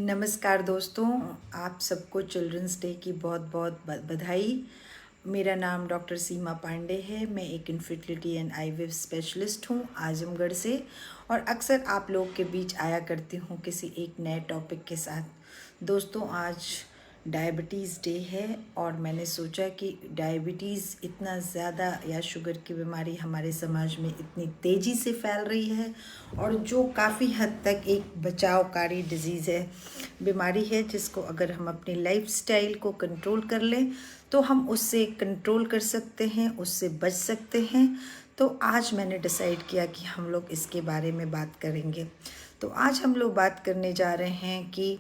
नमस्कार दोस्तों, आप सबको चिल्ड्रंस डे की बहुत बहुत बधाई। मेरा नाम डॉक्टर सीमा पांडे है। मैं एक इनफर्टिलिटी एंड आईवीएफ स्पेशलिस्ट हूँ आजमगढ़ से, और अक्सर आप लोग के बीच आया करती हूँ किसी एक नए टॉपिक के साथ। दोस्तों, आज डायबिटीज़ डे है और मैंने सोचा कि डायबिटीज़ इतना ज़्यादा या शुगर की बीमारी हमारे समाज में इतनी तेज़ी से फैल रही है, और जो काफ़ी हद तक एक बचावकारी डिज़ीज़ है, बीमारी है, जिसको अगर हम अपनी लाइफस्टाइल को कंट्रोल कर लें तो हम उससे कंट्रोल कर सकते हैं, उससे बच सकते हैं। तो आज मैंने डिसाइड किया कि हम लोग इसके बारे में बात करेंगे। तो आज हम लोग बात करने जा रहे हैं कि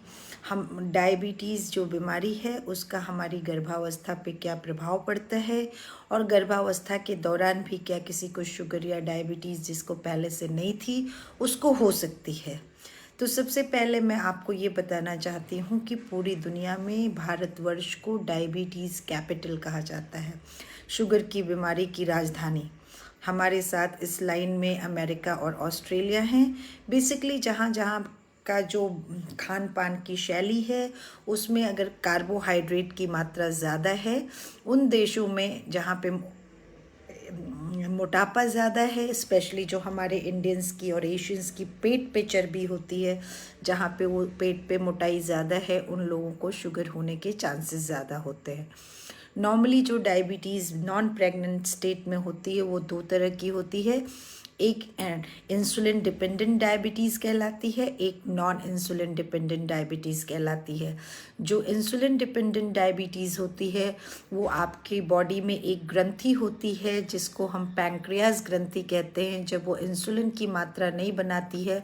हम डायबिटीज़ जो बीमारी है उसका हमारी गर्भावस्था पे क्या प्रभाव पड़ता है, और गर्भावस्था के दौरान भी क्या किसी को शुगर या डायबिटीज़ जिसको पहले से नहीं थी उसको हो सकती है। तो सबसे पहले मैं आपको ये बताना चाहती हूँ कि पूरी दुनिया में भारतवर्ष को डायबिटीज़ कैपिटल कहा जाता है, शुगर की बीमारी की राजधानी। हमारे साथ इस लाइन में अमेरिका और ऑस्ट्रेलिया हैं। बेसिकली जहाँ जहाँ का जो खान पान की शैली है उसमें अगर कार्बोहाइड्रेट की मात्रा ज़्यादा है, उन देशों में जहाँ पे मोटापा ज़्यादा है, स्पेशली जो हमारे इंडियंस की और एशियंस की पेट पे चर्बी होती है, जहाँ पे वो पेट पे मोटाई ज़्यादा है, उन लोगों को शुगर होने के चांसेस ज़्यादा होते हैं। नॉर्मली जो डायबिटीज़ नॉन प्रेग्नेंट स्टेट में होती है वो दो तरह की होती है। एक इंसुलिन डिपेंडेंट डायबिटीज़ कहलाती है, एक नॉन इंसुलिन डिपेंडेंट डायबिटीज़ कहलाती है। जो इंसुलिन डिपेंडेंट डायबिटीज़ होती है वो आपकी बॉडी में एक ग्रंथि होती है जिसको हम पैंक्रियाज ग्रंथि कहते हैं। जब वो इंसुलिन की मात्रा नहीं बनाती है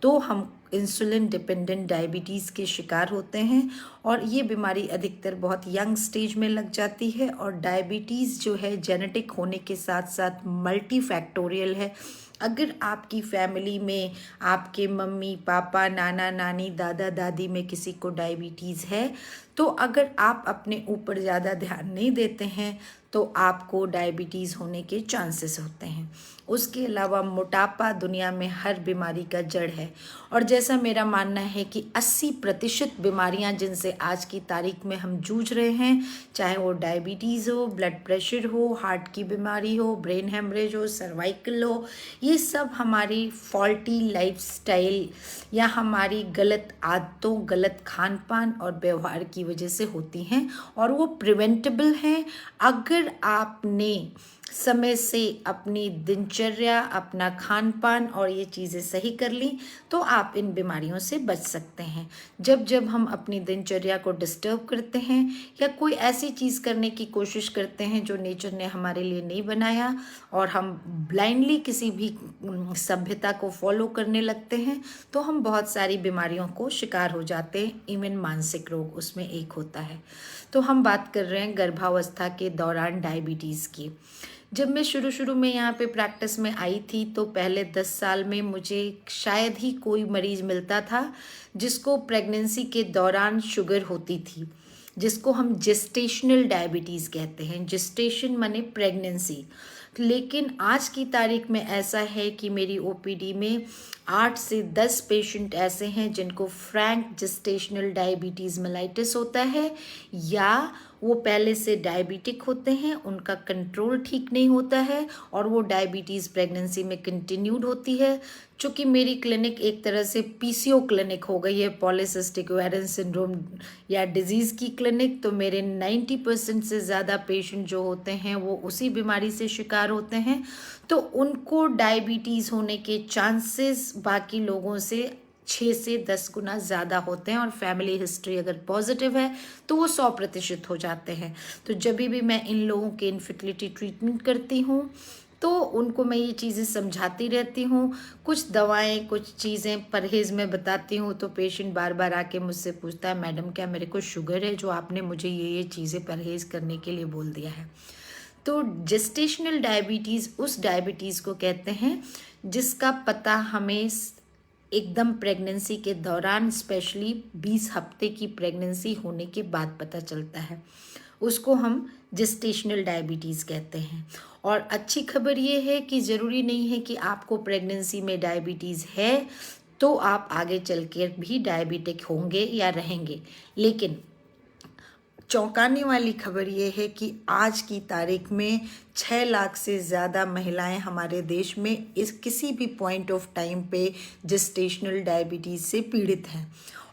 तो हम इंसुलिन डिपेंडेंट डायबिटीज़ के शिकार होते हैं, और ये बीमारी अधिकतर बहुत यंग स्टेज में लग जाती है। और डायबिटीज़ जो है जेनेटिक होने के साथ साथ मल्टी फैक्टोरियल है। अगर आपकी फैमिली में आपके मम्मी पापा नाना नानी दादा दादी में किसी को डायबिटीज़ है, तो अगर आप अपने ऊपर ज़्यादा ध्यान नहीं देते हैं तो आपको डायबिटीज़ होने के चांसेस होते हैं। उसके अलावा मोटापा दुनिया में हर बीमारी का जड़ है, और जैसा मेरा मानना है कि 80% बीमारियां जिनसे आज की तारीख में हम जूझ रहे हैं, चाहे वो डायबिटीज़ हो, ब्लड प्रेशर हो, हार्ट की बीमारी हो, ब्रेन हेमरेज हो, सर्वाइकल हो, ये सब हमारी फॉल्टी लाइफस्टाइल या हमारी गलत आदतों, गलत खान पान और व्यवहार की वजह से होती हैं, और वो प्रिवेंटेबल हैं अगर आपने समय से अपनी दिनचर्या, अपना खान पान और ये चीज़ें सही कर ली तो आप इन बीमारियों से बच सकते हैं। जब जब हम अपनी दिनचर्या को डिस्टर्ब करते हैं या कोई ऐसी चीज़ करने की कोशिश करते हैं जो नेचर ने हमारे लिए नहीं बनाया, और हम ब्लाइंडली किसी भी सभ्यता को फॉलो करने लगते हैं, तो हम बहुत सारी बीमारियों को शिकार हो जाते हैं। इवन मानसिक रोग उसमें एक होता है। तो हम बात कर रहे हैं गर्भावस्था के दौरान डायबिटीज़ की। जब मैं शुरू में यहाँ पे प्रैक्टिस में आई थी तो पहले 10 साल में मुझे शायद ही कोई मरीज़ मिलता था जिसको प्रेगनेंसी के दौरान शुगर होती थी, जिसको हम जेस्टेशनल डायबिटीज़ कहते हैं। जेस्टेशन माने प्रेगनेंसी। लेकिन आज की तारीख में ऐसा है कि मेरी ओपीडी में 8 से 10 पेशेंट ऐसे हैं जिनको फ्रैंक जेस्टेशनल डायबिटीज़ मेलाइटिस होता है, या वो पहले से डायबिटिक होते हैं, उनका कंट्रोल ठीक नहीं होता है और वो डायबिटीज़ प्रेगनेंसी में कंटिन्यूड होती है। चूँकि मेरी क्लिनिक एक तरह से पीसीओ क्लिनिक हो गई है, पॉलीसिस्टिक ओवेरियन सिंड्रोम या डिजीज़ की क्लिनिक, तो मेरे 90% से ज़्यादा पेशेंट जो होते हैं वो उसी बीमारी से शिकार होते हैं। तो उनको डायबिटीज़ होने के चांसेस बाकी लोगों से 6 से 10 गुना ज़्यादा होते हैं, और फैमिली हिस्ट्री अगर पॉजिटिव है तो वो 100% हो जाते हैं। तो जब भी मैं इन लोगों के इनफर्टिलिटी ट्रीटमेंट करती हूँ तो उनको मैं ये चीज़ें समझाती रहती हूँ। कुछ दवाएं, कुछ चीज़ें परहेज़ में बताती हूँ तो पेशेंट बार बार आके मुझसे पूछता है, मैडम क्या मेरे को शुगर है जो आपने मुझे ये चीज़ें परहेज़ करने के लिए बोल दिया है। तो जेस्टेशनल डायबिटीज़ उस डायबिटीज़ को कहते हैं जिसका पता हमें एकदम प्रेगनेंसी के दौरान, स्पेशली 20 हफ्ते की प्रेगनेंसी होने के बाद पता चलता है। उसको हम जेस्टेशनल डायबिटीज़ कहते हैं। और अच्छी खबर ये है कि ज़रूरी नहीं है कि आपको प्रेगनेंसी में डायबिटीज़ है तो आप आगे चल के भी डायबिटिक होंगे या रहेंगे। लेकिन चौंकाने वाली खबर ये है कि आज की तारीख में 6 लाख से ज़्यादा महिलाएं हमारे देश में इस किसी भी पॉइंट ऑफ टाइम पे जेस्टेशनल डायबिटीज़ से पीड़ित हैं।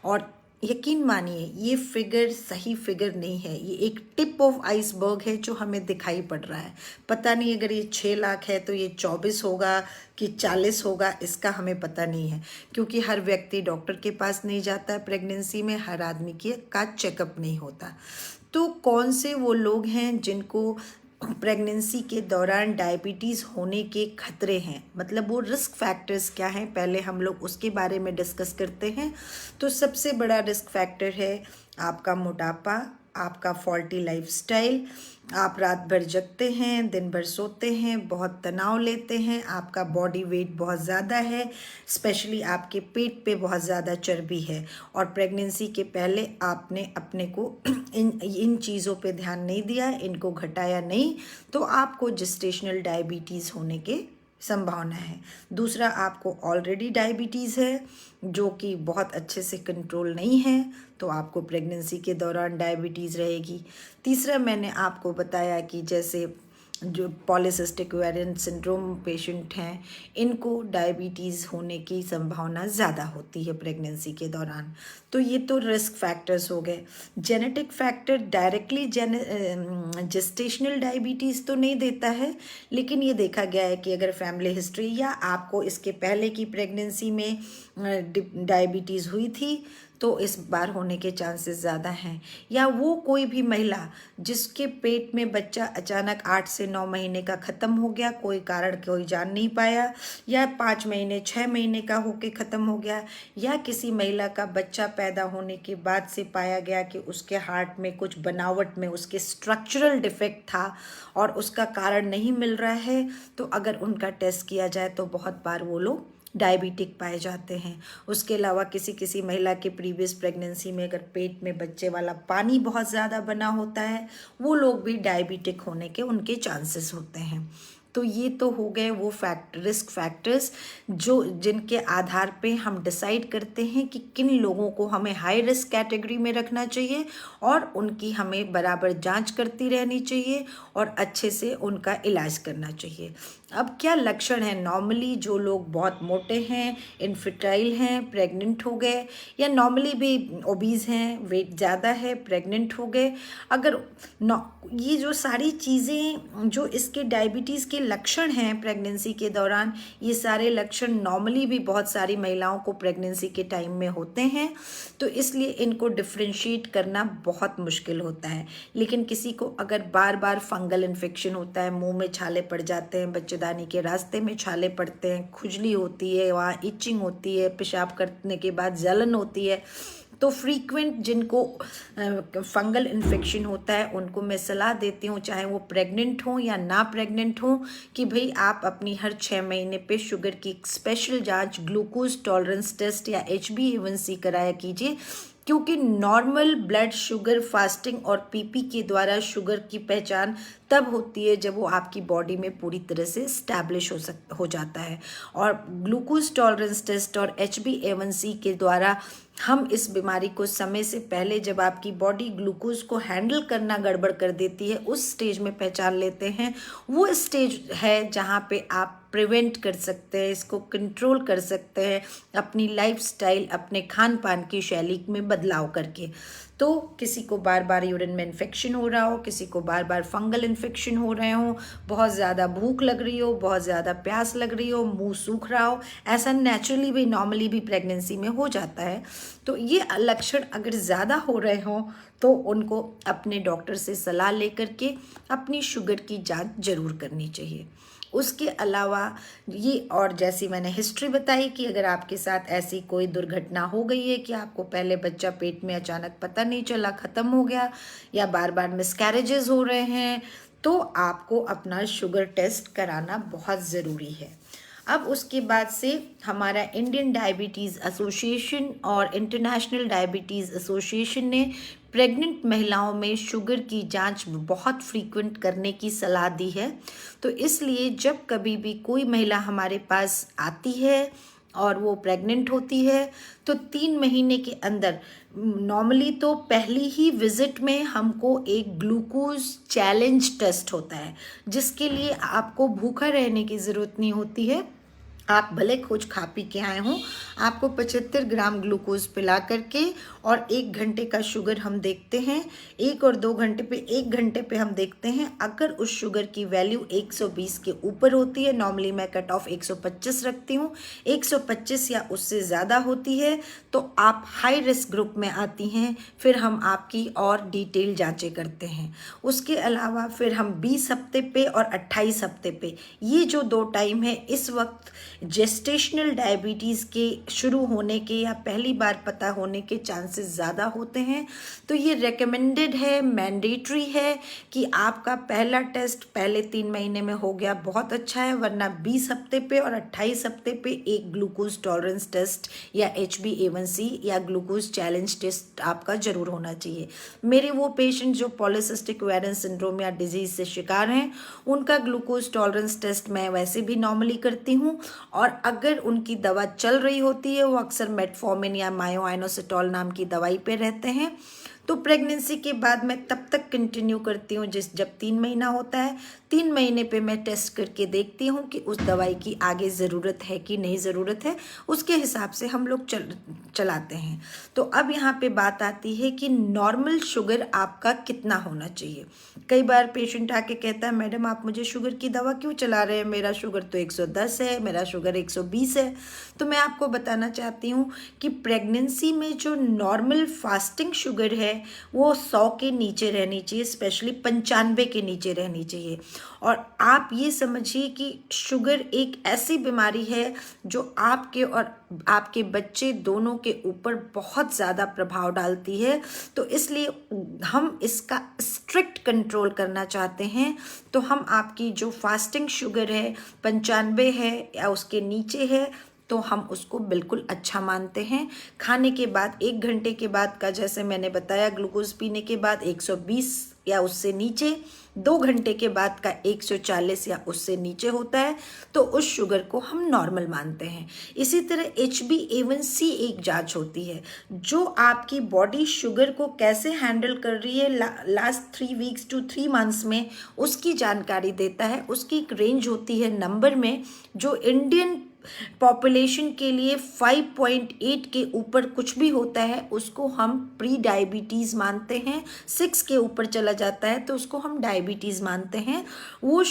और यकीन मानिए ये फिगर सही फिगर नहीं है, ये एक टिप ऑफ आइसबर्ग है जो हमें दिखाई पड़ रहा है। पता नहीं अगर ये 6 लाख है तो ये 24 होगा कि 40 होगा, इसका हमें पता नहीं है, क्योंकि हर व्यक्ति डॉक्टर के पास नहीं जाता है प्रेगनेंसी में, हर आदमी का चेकअप नहीं होता। तो कौन से वो लोग हैं जिनको प्रेगनेंसी के दौरान डायबिटीज़ होने के खतरे हैं, मतलब वो रिस्क फैक्टर्स क्या हैं, पहले हम लोग उसके बारे में डिस्कस करते हैं। तो सबसे बड़ा रिस्क फैक्टर है आपका मोटापा, आपका फॉल्टी लाइफस्टाइल, आप रात भर जगते हैं, दिन भर सोते हैं, बहुत तनाव लेते हैं, आपका बॉडी वेट बहुत ज़्यादा है, स्पेशली आपके पेट पे बहुत ज़्यादा चर्बी है, और प्रेगनेंसी के पहले आपने अपने को इन चीज़ों पे ध्यान नहीं दिया, इनको घटाया नहीं, तो आपको जेस्टेशनल डायबिटीज़ होने के संभावना है। दूसरा, आपको ऑलरेडी डायबिटीज़ है जो कि बहुत अच्छे से कंट्रोल नहीं है, तो आपको प्रेगनेंसी के दौरान डायबिटीज़ रहेगी। तीसरा, मैंने आपको बताया कि जैसे जो पॉलीसिस्टिक ओवेरियन सिंड्रोम पेशेंट हैं, इनको डायबिटीज़ होने की संभावना ज़्यादा होती है प्रेगनेंसी के दौरान। तो ये तो रिस्क फैक्टर्स हो गए। Genetic factor directly gestational diabetes तो नहीं देता है, लेकिन ये देखा गया है कि अगर फैमिली हिस्ट्री या आपको इसके पहले की प्रेगनेंसी में डायबिटीज़ हुई थी तो इस बार होने के चांसेस ज़्यादा हैं। या वो कोई भी महिला जिसके पेट में बच्चा अचानक 8 से 9 महीने का ख़त्म हो गया, कोई कारण कोई जान नहीं पाया, या 5 महीने 6 महीने का होके ख़त्म हो गया, या किसी महिला का बच्चा पैदा होने के बाद से पाया गया कि उसके हार्ट में कुछ बनावट में उसके स्ट्रक्चरल डिफेक्ट था और उसका कारण नहीं मिल रहा है, तो अगर उनका टेस्ट किया जाए तो बहुत बार वो लोग डायबिटिक पाए जाते हैं। उसके अलावा किसी किसी महिला के प्रीवियस प्रेगनेंसी में अगर पेट में बच्चे वाला पानी बहुत ज़्यादा बना होता है, वो लोग भी डायबिटिक होने के उनके चांसेस होते हैं। तो ये तो हो गए वो रिस्क फैक्टर्स जो जिनके आधार पे हम डिसाइड करते हैं कि किन लोगों को हमें हाई रिस्क कैटेगरी में रखना चाहिए और उनकी हमें बराबर जांच करती रहनी चाहिए और अच्छे से उनका इलाज करना चाहिए। अब क्या लक्षण है? नॉर्मली जो लोग बहुत मोटे हैं, इनफर्टाइल हैं, प्रेग्नेंट हो गए, या नॉर्मली भी ओबीज हैं, वेट ज़्यादा है, प्रेग्नेंट हो गए, अगर ये जो सारी चीज़ें जो इसके डायबिटीज़ के लक्षण हैं प्रेगनेंसी के दौरान, ये सारे लक्षण नॉर्मली भी बहुत सारी महिलाओं को प्रेगनेंसी के टाइम में होते हैं, तो इसलिए इनको डिफ्रेंशिएट करना बहुत मुश्किल होता है। लेकिन किसी को अगर बार बार फंगल इन्फेक्शन होता है, मुंह में छाले पड़ जाते हैं, बच्चेदानी के रास्ते में छाले पड़ते हैं, खुजली होती है, वहाँ इचिंग होती है, पेशाब करने के बाद जलन होती है, तो फ्रीक्वेंट जिनको फंगल इन्फेक्शन होता है उनको मैं सलाह देती हूँ, चाहे वो प्रेग्नेंट हों या ना प्रेग्नेंट हों, कि भाई आप अपनी हर 6 महीने पे शुगर की एक स्पेशल जांच, ग्लूकोज टॉलरेंस टेस्ट या HbA1c कराया कीजिए, क्योंकि नॉर्मल ब्लड शुगर फास्टिंग और पीपी के द्वारा शुगर की पहचान तब होती है जब वो आपकी बॉडी में पूरी तरह से स्टैब्लिश हो जाता है। और ग्लूकोज टॉलरेंस टेस्ट और HbA1c के द्वारा हम इस बीमारी को समय से पहले, जब आपकी बॉडी ग्लूकोज को हैंडल करना गड़बड़ कर देती है, उस स्टेज में पहचान लेते हैं। वो स्टेज है जहाँ पे आप प्रिवेंट कर सकते हैं, इसको कंट्रोल कर सकते हैं अपनी लाइफस्टाइल, अपने खान पान की शैली में बदलाव करके। तो किसी को बार बार यूरिन में इन्फेक्शन हो रहा हो, किसी को बार बार फंगल इन्फेक्शन हो रहे हो, बहुत ज़्यादा भूख लग रही हो, बहुत ज़्यादा प्यास लग रही हो, मुंह सूख रहा हो, ऐसा नेचुरली भी नॉर्मली भी प्रेगनेंसी में हो जाता है। तो ये लक्षण अगर ज़्यादा हो रहे हो तो उनको अपने डॉक्टर से सलाह लेकर के अपनी शुगर की जांच जरूर करनी चाहिए। उसके अलावा ये, और जैसी मैंने हिस्ट्री बताई कि अगर आपके साथ ऐसी कोई दुर्घटना हो गई है कि आपको पहले बच्चा पेट में अचानक पता नहीं चला, ख़त्म हो गया, या बार बार मिसकैरेजेस हो रहे हैं, तो आपको अपना शुगर टेस्ट कराना बहुत ज़रूरी है। अब उसके बाद से हमारा इंडियन डायबिटीज़ एसोसिएशन और इंटरनेशनल डायबिटीज़ एसोसिएशन ने प्रेग्नेंट महिलाओं में शुगर की जांच बहुत फ्रीक्वेंट करने की सलाह दी है। तो इसलिए जब कभी भी कोई महिला हमारे पास आती है और वो प्रेग्नेंट होती है तो 3 महीने के अंदर नॉर्मली तो पहली ही विजिट में हमको एक ग्लूकोज चैलेंज टेस्ट होता है, जिसके लिए आपको भूखा रहने की ज़रूरत नहीं होती है। आप भले कुछ खा पी के आए हों, आपको 75 ग्राम ग्लूकोज पिला करके और 1 घंटे का शुगर हम देखते हैं, 1 और 2 घंटे पे 1 घंटे पे हम देखते हैं। अगर उस शुगर की वैल्यू 120 के ऊपर होती है, नॉर्मली मैं कट ऑफ 125 रखती हूँ, 125 या उससे ज़्यादा होती है तो आप हाई रिस्क ग्रुप में आती हैं। फिर हम आपकी और डिटेल जांचें करते हैं। उसके अलावा फिर हम 20 हफ्ते पे और 28 हफ्ते पे, ये जो 2 टाइम है, इस वक्त जेस्टेशनल डायबिटीज़ के शुरू होने के या पहली बार पता होने के चांसेस ज़्यादा होते हैं। तो ये रेकमेंडेड है, मैंडेटरी है कि आपका पहला टेस्ट पहले 3 महीने में हो गया, बहुत अच्छा है, वरना 20 हफ्ते पे और 28 हफ्ते पे एक ग्लूकोज टॉलरेंस टेस्ट या HbA1c या ग्लूकोज चैलेंज टेस्ट आपका ज़रूर होना चाहिए। मेरे वो पेशेंट जो पॉलीसिस्टिक ओवेरियन सिंड्रोम या डिजीज़ से शिकार हैं, उनका ग्लूकोज टॉलरेंस टेस्ट मैं वैसे भी नॉर्मली करती हूँ, और अगर उनकी दवा चल रही होती है, वो अक्सर मेटफॉर्मिन या मायोआइनोसिटोल नाम की दवाई पे रहते हैं, तो प्रेगनेंसी के बाद मैं तब तक कंटिन्यू करती हूँ जब 3 महीना होता है। 3 महीने पे मैं टेस्ट करके देखती हूँ कि उस दवाई की आगे ज़रूरत है कि नहीं ज़रूरत है, उसके हिसाब से हम लोग चलाते हैं। तो अब यहाँ पे बात आती है कि नॉर्मल शुगर आपका कितना होना चाहिए। कई बार पेशेंट आके कहता है, मैडम आप मुझे शुगर की दवा क्यों चला रहे हैं, मेरा शुगर तो 110 है, मेरा शुगर 120 है। तो मैं आपको बताना चाहती हूँ कि प्रेगनेंसी में जो नॉर्मल फास्टिंग शुगर है वो 100 के नीचे रहनी चाहिए, स्पेशली 95 के नीचे रहनी चाहिए। और आप ये समझिए कि शुगर एक ऐसी बीमारी है जो आपके और आपके बच्चे दोनों के ऊपर बहुत ज़्यादा प्रभाव डालती है। तो इसलिए हम इसका स्ट्रिक्ट कंट्रोल करना चाहते हैं। तो हम आपकी जो फास्टिंग शुगर है 95 है या उसके नीचे है, तो हम उसको बिल्कुल अच्छा मानते हैं। खाने के बाद 1 घंटे के बाद का, जैसे मैंने बताया, ग्लूकोज पीने के बाद 120 या उससे नीचे, 2 घंटे के बाद का 140 या उससे नीचे होता है, तो उस शुगर को हम नॉर्मल मानते हैं। इसी तरह HbA1c एक जांच होती है जो आपकी बॉडी शुगर को कैसे हैंडल कर रही है लास्ट 3 वीक्स टू 3 मंथ्स में, उसकी जानकारी देता है। उसकी एक रेंज होती है नंबर में, जो इंडियन पॉपुलेशन के लिए 5.8 के ऊपर कुछ भी होता है उसको हम प्री डायबिटीज़ मानते हैं, 6 के ऊपर चला जाता है तो उसको हम डायबिटीज़ मानते हैं। वो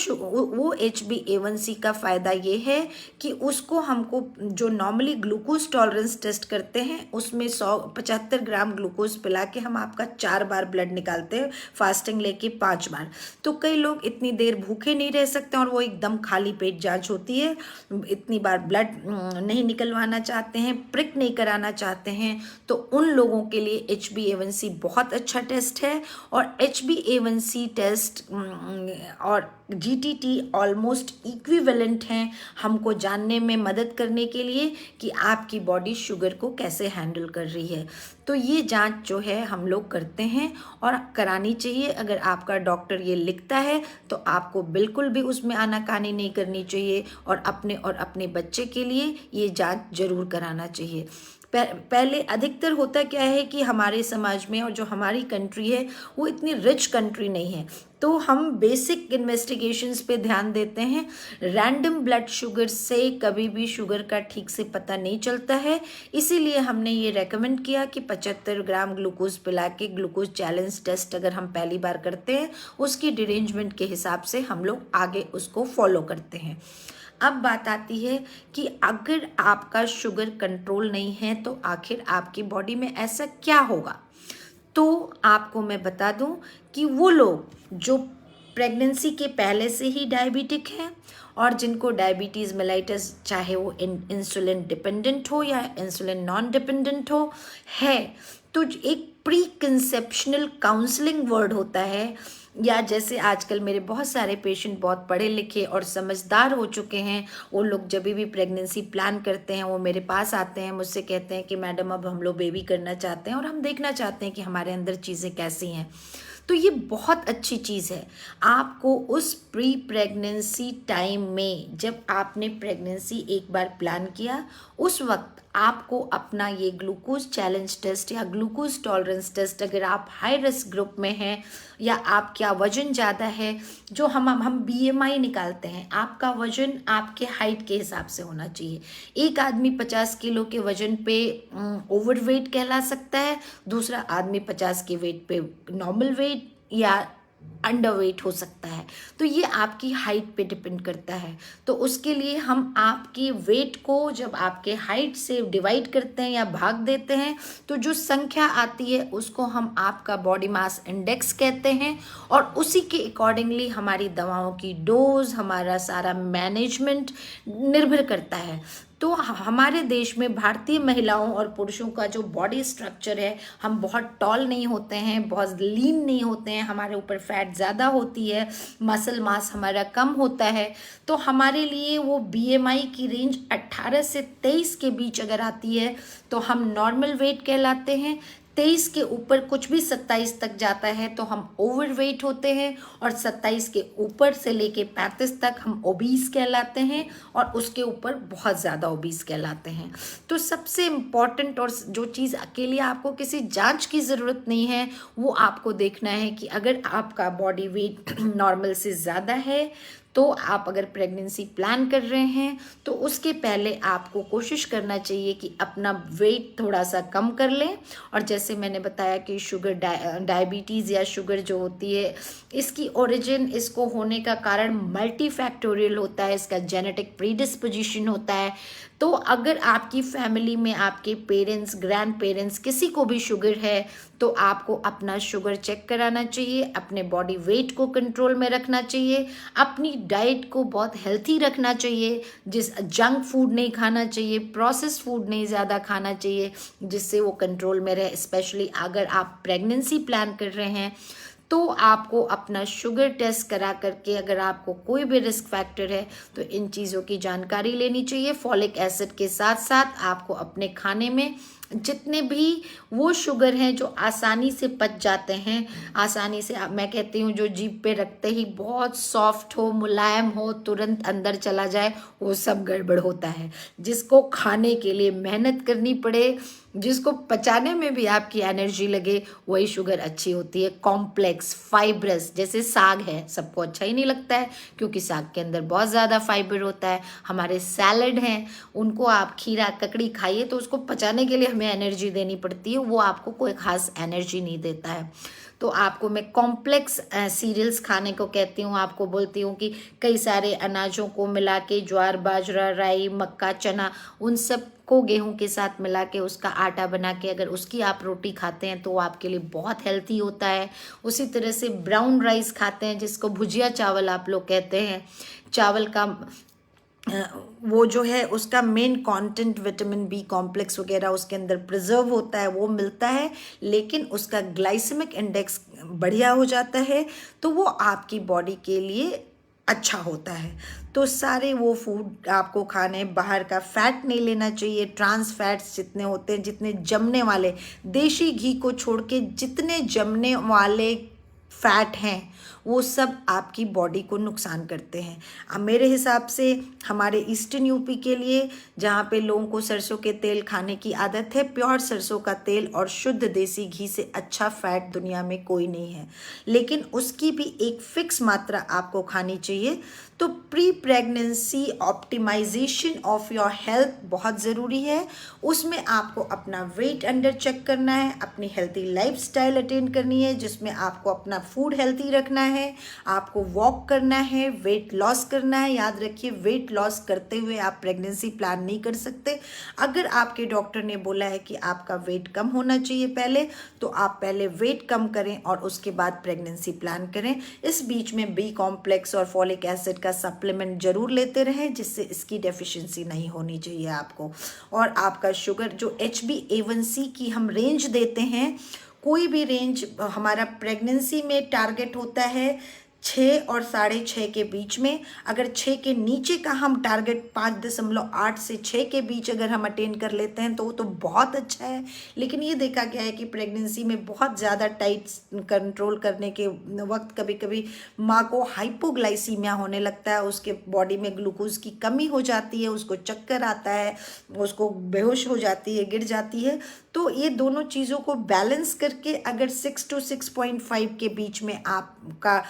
HbA1c का फ़ायदा ये है कि उसको हमको जो नॉर्मली ग्लूकोज टॉलरेंस टेस्ट करते हैं उसमें 75 ग्राम ग्लूकोज पिला के हम आपका 4 बार ब्लड निकालते हैं, फास्टिंग लेके 5 बार। तो कई लोग इतनी देर भूखे नहीं रह सकते और वो एकदम खाली पेट जांच होती है, इतनी बार ब्लड नहीं निकलवाना चाहते हैं, प्रिक नहीं कराना चाहते हैं, तो उन लोगों के लिए HbA1c बहुत अच्छा टेस्ट है। और HbA1c टेस्ट और GTT ऑलमोस्ट इक्विवेलेंट हैं हमको जानने में मदद करने के लिए कि आपकी बॉडी शुगर को कैसे हैंडल कर रही है। तो ये जांच जो है हम लोग करते हैं और करानी चाहिए। अगर आपका डॉक्टर ये लिखता है तो आपको बिल्कुल भी उसमें आनाकानी नहीं करनी चाहिए और अपने बच्चे के लिए ये जांच जरूर कराना चाहिए। पहले अधिकतर होता क्या है कि हमारे समाज में और जो हमारी कंट्री है वो इतनी रिच कंट्री नहीं है, तो हम बेसिक इन्वेस्टिगेशंस पे ध्यान देते हैं। रैंडम ब्लड शुगर से कभी भी शुगर का ठीक से पता नहीं चलता है, इसीलिए हमने ये रेकमेंड किया कि 75 ग्राम ग्लूकोज पिला के ग्लूकोज चैलेंज टेस्ट अगर हम पहली बार करते हैं, उसकी डिरेंजमेंट के हिसाब से हम लोग आगे उसको फॉलो करते हैं। अब बात आती है कि अगर आपका शुगर कंट्रोल नहीं है तो आखिर आपकी बॉडी में ऐसा क्या होगा। तो आपको मैं बता दूं कि वो लोग जो प्रेगनेंसी के पहले से ही डायबिटिक हैं और जिनको डायबिटीज़ मेलाइटस, चाहे वो इंसुलिन डिपेंडेंट हो या इंसुलिन नॉन डिपेंडेंट हो है, तो एक प्री कंसेप्शनल काउंसलिंग वर्ड होता है, या जैसे आजकल मेरे बहुत सारे पेशेंट बहुत पढ़े लिखे और समझदार हो चुके हैं, वो लोग जब भी प्रेगनेंसी प्लान करते हैं वो मेरे पास आते हैं, मुझसे कहते हैं कि मैडम अब हम लोग बेबी करना चाहते हैं और हम देखना चाहते हैं कि हमारे अंदर चीज़ें कैसी हैं। तो ये बहुत अच्छी चीज़ है। आपको उस प्री प्रेगनेंसी टाइम में जब आपने प्रेगनेंसी एक बार प्लान किया, उस वक्त आपको अपना ये ग्लूकोज चैलेंज टेस्ट या ग्लूकोज टॉलरेंस टेस्ट, अगर आप हाई रिस्क ग्रुप में हैं या आपका वजन ज़्यादा है, जो हम BMI निकालते हैं, आपका वजन आपके हाइट के हिसाब से होना चाहिए। एक आदमी 50 किलो के वजन पे ओवरवेट कहला सकता है, दूसरा आदमी 50 के वेट पे नॉर्मल वेट या अंडरवेट हो सकता है। तो ये आपकी हाइट पे डिपेंड करता है। तो उसके लिए हम आपकी वेट को जब आपके हाइट से डिवाइड करते हैं या भाग देते हैं, तो जो संख्या आती है उसको हम आपका बॉडी मास इंडेक्स कहते हैं, और उसी के अकॉर्डिंगली हमारी दवाओं की डोज, हमारा सारा मैनेजमेंट निर्भर करता है। तो हमारे देश में भारतीय महिलाओं और पुरुषों का जो बॉडी स्ट्रक्चर है, हम बहुत टॉल नहीं होते हैं, बहुत लीन नहीं होते हैं, हमारे ऊपर फैट ज़्यादा होती है, मसल मास हमारा कम होता है। तो हमारे लिए वो BMI की रेंज 18 से 23 के बीच अगर आती है तो हम नॉर्मल वेट कहलाते हैं। 23 के ऊपर कुछ भी 27 तक जाता है तो हम ओवरवेट होते हैं, और 27 के ऊपर से लेके 35 तक हम ओबीस कहलाते हैं, और उसके ऊपर बहुत ज़्यादा ओबीस कहलाते हैं। तो सबसे इम्पॉर्टेंट और जो चीज़ के लिए आपको किसी जांच की ज़रूरत नहीं है, वो आपको देखना है कि अगर आपका बॉडी वेट नॉर्मल से ज़्यादा है, तो आप अगर प्रेगनेंसी प्लान कर रहे हैं तो उसके पहले आपको कोशिश करना चाहिए कि अपना वेट थोड़ा सा कम कर लें। और जैसे मैंने बताया कि शुगर डायबिटीज़ या शुगर जो होती है, इसकी ओरिजिन, इसको होने का कारण मल्टी फैक्टोरियल होता है, इसका जेनेटिक प्रीडिस्पोजिशन होता है। तो अगर आपकी फैमिली में आपके पेरेंट्स, ग्रैंड पेरेंट्स, किसी को भी शुगर है, तो आपको अपना शुगर चेक कराना चाहिए, अपने बॉडी वेट को कंट्रोल में रखना चाहिए, अपनी डाइट को बहुत हेल्थी रखना चाहिए, जंक फूड नहीं खाना चाहिए, प्रोसेस्ड फूड नहीं ज़्यादा खाना चाहिए, जिससे वो कंट्रोल में रहे। स्पेशली अगर आप प्रेगनेंसी प्लान कर रहे हैं तो आपको अपना शुगर टेस्ट करा करके, अगर आपको कोई भी रिस्क फैक्टर है तो इन चीज़ों की जानकारी लेनी चाहिए। फॉलिक एसिड के साथ साथ आपको अपने खाने में जितने भी वो शुगर हैं जो आसानी से पच जाते हैं, आसानी से, मैं कहती हूँ जो जीभ पे रखते ही बहुत सॉफ्ट हो, मुलायम हो, तुरंत अंदर चला जाए, वो सब गड़बड़ होता है। जिसको खाने के लिए मेहनत करनी पड़े, जिसको पचाने में भी आपकी एनर्जी लगे, वही शुगर अच्छी होती है। कॉम्प्लेक्स, फाइब्रस, जैसे साग है, सबको अच्छा ही नहीं लगता है क्योंकि साग के अंदर बहुत ज़्यादा फाइबर होता है। हमारे सैलड हैं, उनको आप खीरा ककड़ी खाइए तो उसको पचाने के लिए हमें एनर्जी देनी पड़ती है, वो आपको कोई खास एनर्जी नहीं देता है। तो आपको मैं कॉम्प्लेक्स सीरियल्स खाने को कहती हूँ। आपको बोलती हूँ कि कई सारे अनाजों को मिला के, ज्वार, बाजरा, राई, मक्का, चना, उन सब को गेहूं के साथ मिला के उसका आटा बना के अगर उसकी आप रोटी खाते हैं तो वो आपके लिए बहुत हेल्थी होता है। उसी तरह से ब्राउन राइस खाते हैं, जिसको भुजिया चावल आप लोग कहते हैं। चावल का वो जो है उसका main content vitamin B complex वगैरह उसके अंदर प्रिजर्व होता है, वो मिलता है, लेकिन उसका ग्लाइसेमिक इंडेक्स बढ़िया हो जाता है, तो वो आपकी बॉडी के लिए अच्छा होता है। तो सारे वो फूड आपको खाने, बाहर का फैट नहीं लेना चाहिए। ट्रांस फैट्स जितने होते हैं, जितने जमने वाले, देशी घी को छोड़ के जितने जमने वाले फैट हैं, वो सब आपकी बॉडी को नुकसान करते हैं। अब मेरे हिसाब से हमारे ईस्टर्न यूपी के लिए, जहाँ पे लोगों को सरसों के तेल खाने की आदत है, प्योर सरसों का तेल और शुद्ध देसी घी से अच्छा फैट दुनिया में कोई नहीं है, लेकिन उसकी भी एक फिक्स मात्रा आपको खानी चाहिए। तो pre pregnancy optimisation of your health बहुत ज़रूरी है। उसमें आपको अपना वेट अंडर चेक करना है, अपनी हेल्थी लाइफस्टाइल अटेंड करनी है, जिसमें आपको अपना फूड हेल्थी रखना है, आपको वॉक करना है, वेट लॉस करना है। याद रखिए, वेट लॉस करते हुए आप प्रेगनेंसी प्लान नहीं कर सकते। अगर आपके डॉक्टर ने बोला है कि आपका वेट कम होना चाहिए पहले, तो आप पहले वेट कम करें और उसके बाद प्रेगनेंसी प्लान करें। इस बीच में बी कॉम्प्लेक्स और फॉलिक एसिड का सप्लीमेंट जरूर लेते रहें, जिससे इसकी डेफिशिएंसी नहीं होनी चाहिए आपको। और आपका शुगर जो HbA1c की हम रेंज देते हैं, कोई भी रेंज, हमारा प्रेगनेंसी में टारगेट होता है 6 और 6.5 के बीच में। अगर 6 के नीचे का हम टारगेट 5.8 से 6 के बीच अगर हम अटेन कर लेते हैं तो वो तो बहुत अच्छा है। लेकिन ये देखा गया है कि प्रेगनेंसी में बहुत ज़्यादा टाइट कंट्रोल करने के वक्त कभी कभी माँ को हाइपोग्लाइसीमिया होने लगता है, उसके बॉडी में ग्लूकोज की कमी हो जाती है, उसको चक्कर आता है, उसको बेहोश हो जाती है, गिर जाती है। तो ये दोनों चीज़ों को बैलेंस करके अगर 6 to 6.5 के बीच में आपका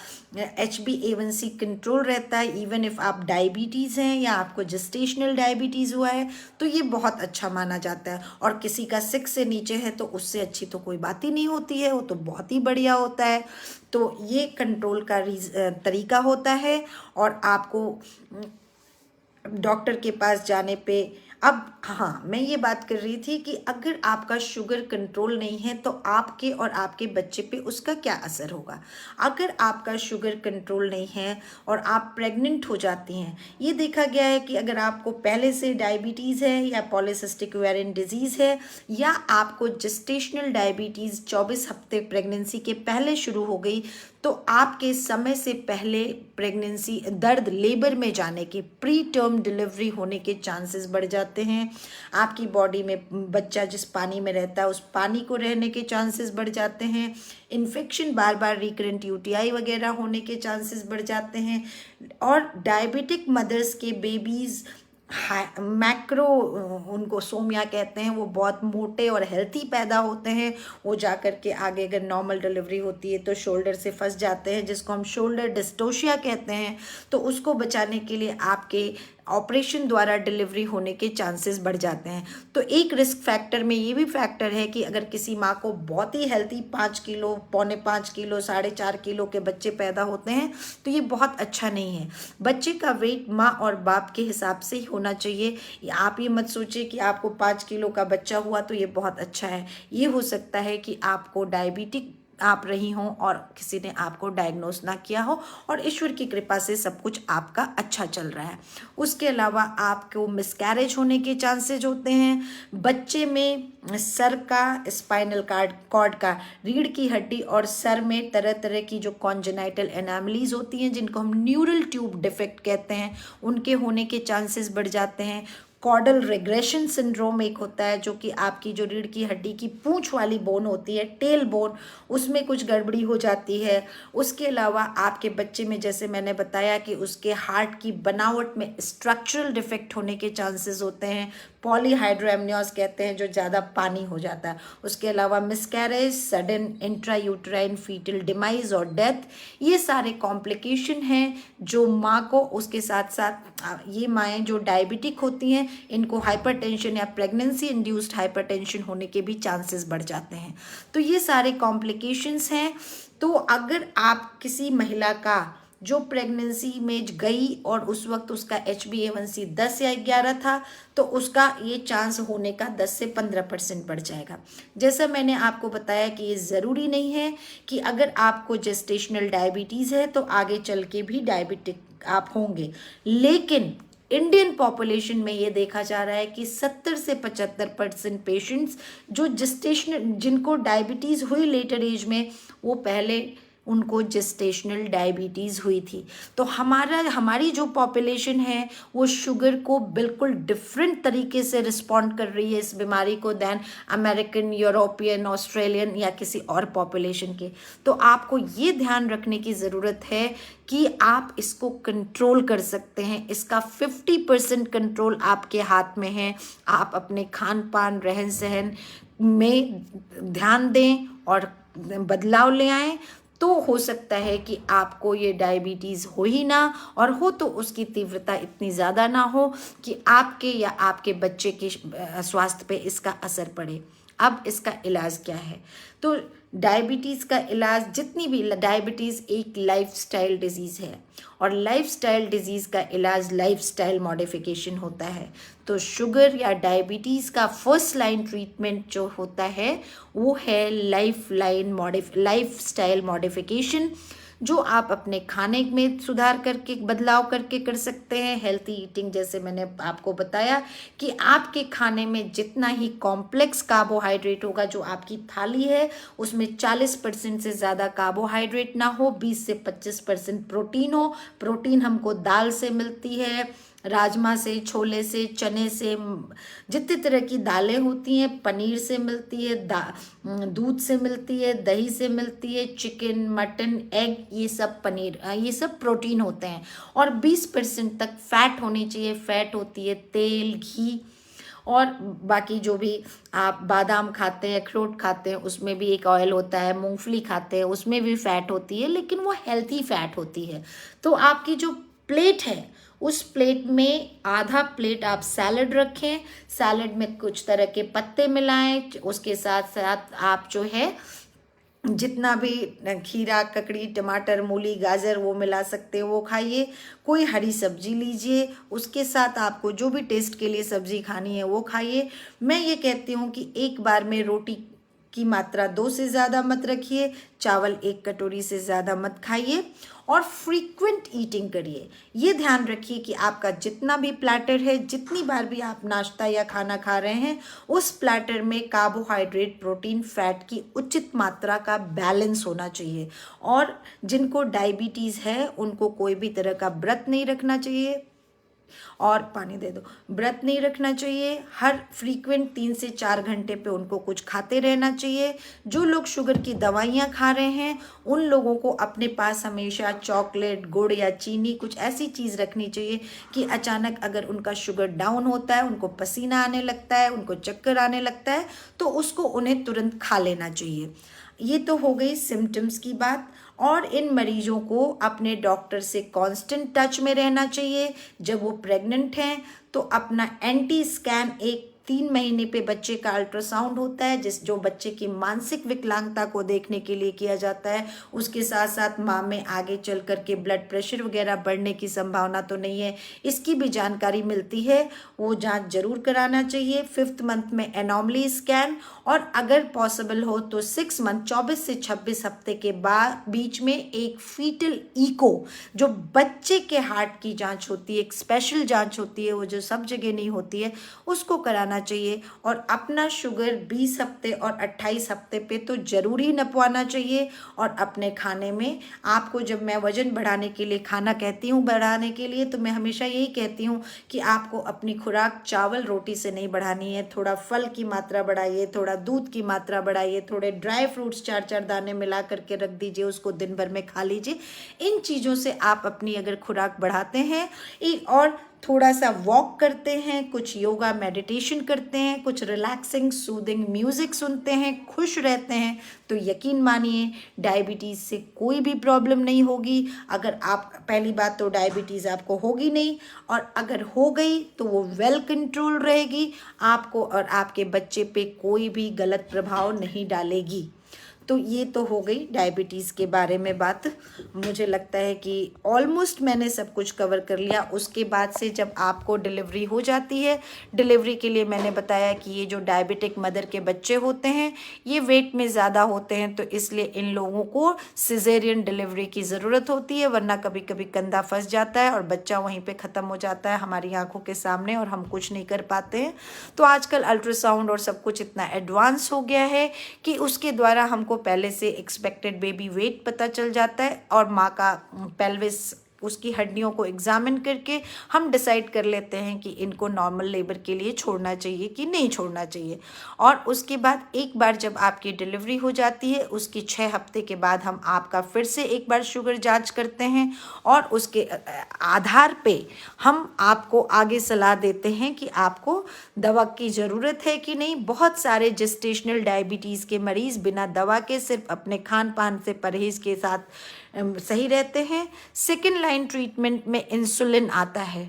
HbA1c कंट्रोल रहता है, इवन इफ़ आप डायबिटीज़ हैं या आपको जेस्टेशनल डायबिटीज़ हुआ है, तो ये बहुत अच्छा माना जाता है। और किसी का 6 से नीचे है तो उससे अच्छी तो कोई बात ही नहीं होती है, वो तो बहुत ही बढ़िया होता है। तो ये कंट्रोल का तरीका होता है और आपको डॉक्टर के पास जाने पे। अब हाँ, मैं ये बात कर रही थी कि अगर आपका शुगर कंट्रोल नहीं है तो आपके और आपके बच्चे पे उसका क्या असर होगा। अगर आपका शुगर कंट्रोल नहीं है और आप प्रेग्नेंट हो जाती हैं, ये देखा गया है कि अगर आपको पहले से डायबिटीज़ है या पॉलीसिस्टिक ओवेरियन डिजीज़ है या आपको जेस्टेशनल डायबिटीज़ 24 हफ्ते प्रेगनेंसी के पहले शुरू हो गई, तो आपके समय से पहले प्रेगनेंसी दर्द लेबर में जाने के, प्री टर्म डिलीवरी होने के चांसेस बढ़ जाते हैं। आपकी बॉडी में बच्चा जिस पानी में रहता है उस पानी को रहने के चांसेस बढ़ जाते हैं। इन्फेक्शन बार बार रिकरेंट UTI वगैरह होने के चांसेस बढ़ जाते हैं। और डायबिटिक मदर्स के बेबीज़ मैक्रो, उनको सोमिया कहते हैं, वो बहुत मोटे और हेल्थी पैदा होते हैं। वो जा कर के आगे अगर नॉर्मल डिलीवरी होती है तो शोल्डर से फंस जाते हैं, जिसको हम शोल्डर डिस्टोशिया कहते हैं। तो उसको बचाने के लिए आपके ऑपरेशन द्वारा डिलीवरी होने के चांसेस बढ़ जाते हैं। तो एक रिस्क फैक्टर में ये भी फैक्टर है कि अगर किसी माँ को बहुत ही हेल्थी 5 किलो, 4.25 किलो, 4.5 किलो के बच्चे पैदा होते हैं तो ये बहुत अच्छा नहीं है। बच्चे का वेट माँ और बाप के हिसाब से ही होना चाहिए। आप ये मत सोचिए कि आपको 5 किलो का बच्चा हुआ तो ये बहुत अच्छा है। ये हो सकता है कि आपको डायबिटिक आप रही हों और किसी ने आपको डायग्नोस ना किया हो और ईश्वर की कृपा से सब कुछ आपका अच्छा चल रहा है। उसके अलावा आपको मिसकैरेज होने के चांसेस होते हैं। बच्चे में सर का, स्पाइनल कॉर्ड का, रीढ़ की हड्डी और सर में तरह तरह की जो कॉन्जेनाइटल एनामलीज होती हैं, जिनको हम न्यूरल ट्यूब डिफेक्ट कहते हैं, उनके होने के चांसेस बढ़ जाते हैं। कॉर्डल रिग्रेशन सिंड्रोम एक होता है, जो कि आपकी जो रीढ़ की हड्डी की पूंछ वाली बोन होती है, टेल बोन, उसमें कुछ गड़बड़ी हो जाती है। उसके अलावा आपके बच्चे में, जैसे मैंने बताया, कि उसके हार्ट की बनावट में स्ट्रक्चरल डिफेक्ट होने के चांसेस होते हैं। पॉलीहाइड्रोएमनियोस कहते हैं, जो ज़्यादा पानी हो जाता है। उसके अलावा miscarriage, sudden intrauterine fetal demise और डेथ, ये सारे कॉम्प्लिकेशन हैं जो माँ को, उसके साथ साथ ये माएँ जो डायबिटिक होती हैं, इनको हाइपरटेंशन या प्रेगनेंसी इंड्यूस्ड हाइपरटेंशन होने के भी चांसेस बढ़ जाते हैं। तो ये सारे कॉम्प्लिकेशंस हैं। तो अगर आप किसी महिला का जो प्रेगनेंसी में गई और उस वक्त उसका HbA1c 10 या 11 था, तो उसका ये चांस होने का 10 से 15% बढ़ जाएगा। जैसा मैंने आपको बताया कि ये ज़रूरी नहीं है कि अगर आपको जेस्टेशनल डायबिटीज़ है तो आगे चल के भी डायबिटिक आप होंगे। लेकिन इंडियन पॉपुलेशन में ये देखा जा रहा है कि 70 से 75% पेशेंट्स जो जेस्टेशनल, जिनको डायबिटीज़ हुई लेटर एज में, वो पहले उनको जेस्टेशनल डायबिटीज़ हुई थी। तो हमारी जो पॉपुलेशन है वो शुगर को बिल्कुल डिफरेंट तरीके से रिस्पॉन्ड कर रही है इस बीमारी को दैन अमेरिकन, यूरोपियन, ऑस्ट्रेलियन या किसी और पॉपुलेशन के। तो आपको ये ध्यान रखने की ज़रूरत है कि आप इसको कंट्रोल कर सकते हैं। इसका 50% कंट्रोल आपके हाथ में है। आप अपने खान पान, रहन सहन में ध्यान दें और बदलाव ले आएं, तो हो सकता है कि आपको ये डायबिटीज़ हो ही ना, और हो तो उसकी तीव्रता इतनी ज़्यादा ना हो कि आपके या आपके बच्चे के स्वास्थ्य पे इसका असर पड़े। अब इसका इलाज क्या है? तो डायबिटीज़ का इलाज, जितनी भी डायबिटीज़ एक लाइफस्टाइल डिजीज़ है और लाइफस्टाइल डिजीज़ का इलाज लाइफस्टाइल मॉडिफिकेशन होता है। तो शुगर या डायबिटीज़ का फर्स्ट लाइन ट्रीटमेंट जो होता है वो है लाइफस्टाइल मॉडिफिकेशन, जो आप अपने खाने में सुधार करके बदलाव करके कर सकते हैं। हेल्थी ईटिंग जैसे मैंने आपको बताया कि आपके खाने में जितना ही कॉम्प्लेक्स कार्बोहाइड्रेट होगा, जो आपकी थाली है उसमें 40% से ज़्यादा कार्बोहाइड्रेट ना हो, 20 से 25% प्रोटीन हो। प्रोटीन हमको दाल से मिलती है, राजमा से, छोले से, चने से, जितनी तरह की दालें होती हैं, पनीर से मिलती है, दूध से मिलती है, दही से मिलती है, चिकन, मटन, एग, ये सब पनीर, ये सब प्रोटीन होते हैं। और 20% तक फैट होनी चाहिए। फैट होती है तेल, घी, और बाकी जो भी आप बादाम खाते हैं, अखरोट खाते हैं, उसमें भी एक ऑयल होता है, मूंगफली खाते हैं उसमें भी फैट होती है, लेकिन वो हेल्थी फैट होती है। तो आपकी जो प्लेट है उस प्लेट में आधा प्लेट आप सैलड रखें। सैलड में कुछ तरह के पत्ते मिलाएं, उसके साथ साथ आप जो है जितना भी खीरा, ककड़ी, टमाटर, मूली, गाजर वो मिला सकते हो वो खाइए। कोई हरी सब्जी लीजिए, उसके साथ आपको जो भी टेस्ट के लिए सब्जी खानी है वो खाइए। मैं ये कहती हूँ कि एक बार में रोटी की मात्रा 2 से ज़्यादा मत रखिए, चावल 1 कटोरी से ज़्यादा मत खाइए, और फ्रीक्वेंट ईटिंग करिए। ये ध्यान रखिए कि आपका जितना भी प्लैटर है, जितनी बार भी आप नाश्ता या खाना खा रहे हैं, उस प्लैटर में कार्बोहाइड्रेट, प्रोटीन, फैट की उचित मात्रा का बैलेंस होना चाहिए। और जिनको डायबिटीज़ है उनको कोई भी तरह का व्रत नहीं रखना चाहिए, और पानी दे दो, व्रत नहीं रखना चाहिए। हर फ्रीक्वेंट 3 से 4 घंटे पे उनको कुछ खाते रहना चाहिए। जो लोग शुगर की दवाइयाँ खा रहे हैं उन लोगों को अपने पास हमेशा चॉकलेट, गुड़ या चीनी, कुछ ऐसी चीज़ रखनी चाहिए कि अचानक अगर उनका शुगर डाउन होता है, उनको पसीना आने लगता है, उनको चक्कर आने लगता है, तो उसको उन्हें तुरंत खा लेना चाहिए। ये तो हो गई सिम्टम्स की बात। और इन मरीजों को अपने डॉक्टर से कांस्टेंट टच में रहना चाहिए। जब वो प्रेग्नेंट हैं तो अपना एंटी स्कैन, एक 3 महीने पे बच्चे का अल्ट्रासाउंड होता है, जो बच्चे की मानसिक विकलांगता को देखने के लिए किया जाता है। उसके साथ साथ माँ में आगे चल कर के ब्लड प्रेशर वगैरह बढ़ने की संभावना तो नहीं है, इसकी भी जानकारी मिलती है। वो जांच जरूर कराना चाहिए। 5th मंथ में एनॉमली स्कैन, और अगर पॉसिबल हो तो 6 मंथ 24 से 26 हफ्ते के बाद बीच में एक फीटल इको, जो बच्चे के हार्ट की जांच होती है, एक स्पेशल जांच होती है, वो जो सब जगह नहीं होती है, उसको कराना चाहिए। और अपना शुगर 20 हफ्ते और 28 हफ्ते पे तो जरूर ही नपवाना चाहिए। और अपने खाने में आपको, जब मैं वजन बढ़ाने के लिए खाना कहती हूँ बढ़ाने के लिए, तो मैं हमेशा यही कहती हूँ कि आपको अपनी खुराक चावल रोटी से नहीं बढ़ानी है। थोड़ा फल की मात्रा बढ़ाइए, थोड़ा दूध की मात्रा बढ़ाइए, थोड़े ड्राई फ्रूट्स 4-4 दाने मिला करके रख दीजिए, उसको दिन भर में खा लीजिए। इन चीज़ों से आप अपनी अगर खुराक बढ़ाते हैं, और थोड़ा सा वॉक करते हैं, कुछ योगा मेडिटेशन करते हैं, कुछ रिलैक्सिंग सूदिंग म्यूज़िक सुनते हैं, खुश रहते हैं, तो यकीन मानिए डायबिटीज़ से कोई भी प्रॉब्लम नहीं होगी। अगर आप, पहली बात तो डायबिटीज़ आपको होगी नहीं, और अगर हो गई तो वो वेल कंट्रोल रहेगी, आपको और आपके बच्चे पे कोई भी गलत प्रभाव नहीं डालेगी। तो ये तो हो गई डायबिटीज़ के बारे में बात। मुझे लगता है कि ऑलमोस्ट मैंने सब कुछ कवर कर लिया। उसके बाद से जब आपको डिलीवरी हो जाती है, डिलीवरी के लिए मैंने बताया कि ये जो डायबिटिक मदर के बच्चे होते हैं ये वेट में ज़्यादा होते हैं, तो इसलिए इन लोगों को सिजेरियन डिलीवरी की ज़रूरत होती है, वरना कभी कभी कंधा फंस जाता है और बच्चा वहीं पे ख़त्म हो जाता है हमारी आंखों के सामने, और हम कुछ नहीं कर पाते हैं। तो आजकल अल्ट्रासाउंड और सब कुछ इतना एडवांस हो गया है कि उसके द्वारा हमको पहले से एक्सपेक्टेड बेबी वेट पता चल जाता है, और माँ का पेल्विस, उसकी हड्डियों को एग्जामिन करके हम डिसाइड कर लेते हैं कि इनको नॉर्मल लेबर के लिए छोड़ना चाहिए कि नहीं छोड़ना चाहिए। और उसके बाद एक बार जब आपकी डिलीवरी हो जाती है, उसकी 6 हफ्ते के बाद हम आपका फिर से एक बार शुगर जांच करते हैं, और उसके आधार पे हम आपको आगे सलाह देते हैं कि आपको दवा की ज़रूरत है कि नहीं। बहुत सारे जेस्टेशनल डायबिटीज़ के मरीज़ बिना दवा के, सिर्फ अपने खान पान से परहेज़ के साथ सही रहते हैं। सेकेंड लाइन ट्रीटमेंट में इंसुलिन आता है।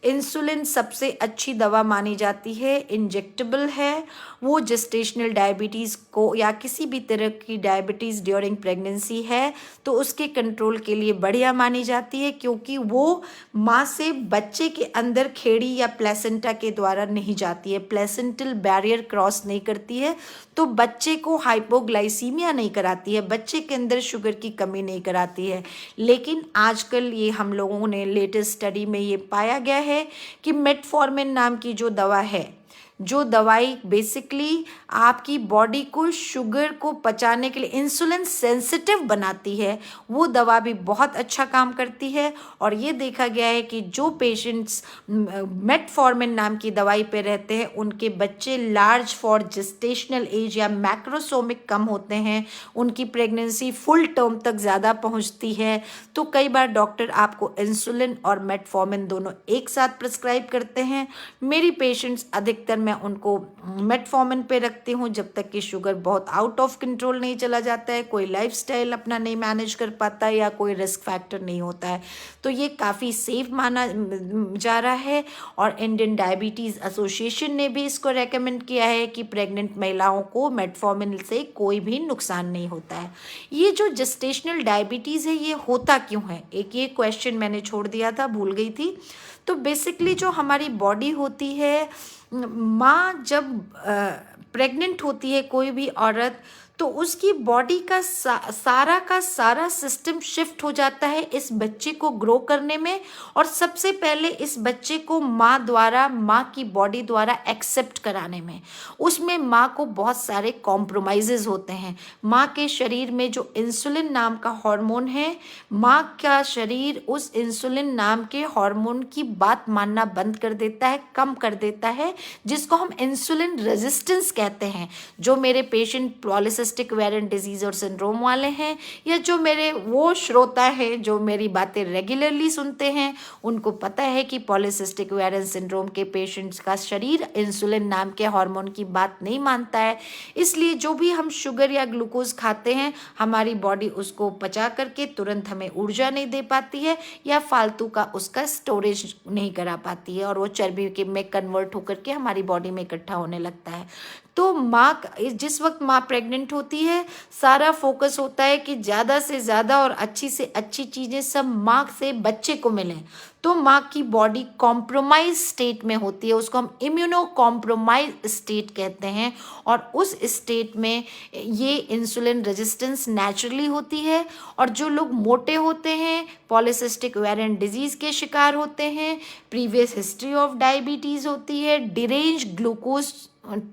इंसुलिन सबसे अच्छी दवा मानी जाती है, इंजेक्टेबल है, वो जेस्टेशनल डायबिटीज़ को या किसी भी तरह की डायबिटीज़ ड्यूरिंग प्रेगनेंसी है तो उसके कंट्रोल के लिए बढ़िया मानी जाती है, क्योंकि वो माँ से बच्चे के अंदर खेड़ी या प्लेसेंटा के द्वारा नहीं जाती है, प्लेसेंटल बैरियर क्रॉस नहीं करती है, तो बच्चे को हाइपोग्लाइसीमिया नहीं कराती है, बच्चे के अंदर शुगर की कमी नहीं कराती है। लेकिन आजकल ये हम लोगों ने लेटेस्ट स्टडी में ये पाया गया है कि मेटफॉर्मिन नाम की जो दवा है, जो दवाई बेसिकली आपकी बॉडी को शुगर को पचाने के लिए इंसुलिन सेंसिटिव बनाती है, वो दवा भी बहुत अच्छा काम करती है। और ये देखा गया है कि जो पेशेंट्स मेटफॉर्मिन नाम की दवाई पे रहते हैं उनके बच्चे लार्ज फॉर जेस्टेशनल एज या मैक्रोसोमिक कम होते हैं, उनकी प्रेगनेंसी फुल टर्म तक ज़्यादा पहुंचती है। तो कई बार डॉक्टर आपको इंसुलिन और मेटफॉर्मिन दोनों एक साथ प्रिस्क्राइब करते हैं। मेरी पेशेंट्स अधिकतर मैं उनको मेटफॉर्मिन पे रखती हूँ जब तक कि शुगर बहुत आउट ऑफ कंट्रोल नहीं चला जाता है, कोई लाइफस्टाइल अपना नहीं मैनेज कर पाता है या कोई रिस्क फैक्टर नहीं होता है। तो ये काफ़ी सेफ माना जा रहा है और इंडियन डायबिटीज़ एसोसिएशन ने भी इसको रेकमेंड किया है कि प्रेग्नेंट महिलाओं को मेटफॉर्मिन से कोई भी नुकसान नहीं होता है। ये जो जेस्टेशनल डायबिटीज़ है ये होता क्यों है, एक ये क्वेश्चन मैंने छोड़ दिया था, भूल गई थी। तो बेसिकली जो हमारी बॉडी होती है, माँ जब प्रेग्नेंट होती है कोई भी औरत, तो उसकी बॉडी का सारा सिस्टम शिफ्ट हो जाता है इस बच्चे को ग्रो करने में। और सबसे पहले इस बच्चे को माँ की बॉडी द्वारा एक्सेप्ट कराने में, उसमें माँ को बहुत सारे कॉम्प्रोमाइजेज होते हैं। माँ के शरीर में जो इंसुलिन नाम का हार्मोन है, माँ का शरीर उस इंसुलिन नाम के हार्मोन की बात मानना बंद कर देता है, कम कर देता है, जिसको हम इंसुलिन रेजिस्टेंस कहते हैं। जो मेरे पेशेंट पॉलिसिस्टिक ओवेरियन डिजीज और सिंड्रोम वाले हैं, या जो मेरे वो श्रोता है जो मेरी बातें रेगुलरली सुनते हैं, उनको पता है कि पॉलिसिस्टिक ओवेरियन सिंड्रोम के पेशेंट्स का शरीर इंसुलिन नाम के हार्मोन की बात नहीं मानता है। इसलिए जो भी हम शुगर या ग्लूकोज खाते हैं, हमारी बॉडी उसको पचा करके तुरंत हमें ऊर्जा नहीं दे पाती है या फालतू का उसका स्टोरेज नहीं करा पाती है, और वो चर्बी के में कन्वर्ट होकर के हमारी बॉडी में इकट्ठा होने लगता है। तो जिस वक्त माँ प्रेग्नेंट होती है, सारा फोकस होता है कि ज़्यादा से ज़्यादा और अच्छी से अच्छी चीज़ें सब माँ से बच्चे को मिलें। तो माँ की बॉडी कॉम्प्रोमाइज स्टेट में होती है, उसको हम इम्यूनो कॉम्प्रोमाइज स्टेट कहते हैं। और उस स्टेट में ये इंसुलिन रेजिस्टेंस नेचुरली होती है। और जो लोग मोटे होते हैं, पॉलिसिस्टिक ओवेरियन डिजीज़ के शिकार होते हैं, प्रीवियस हिस्ट्री ऑफ डायबिटीज़ होती है, डिरेंज ग्लूकोज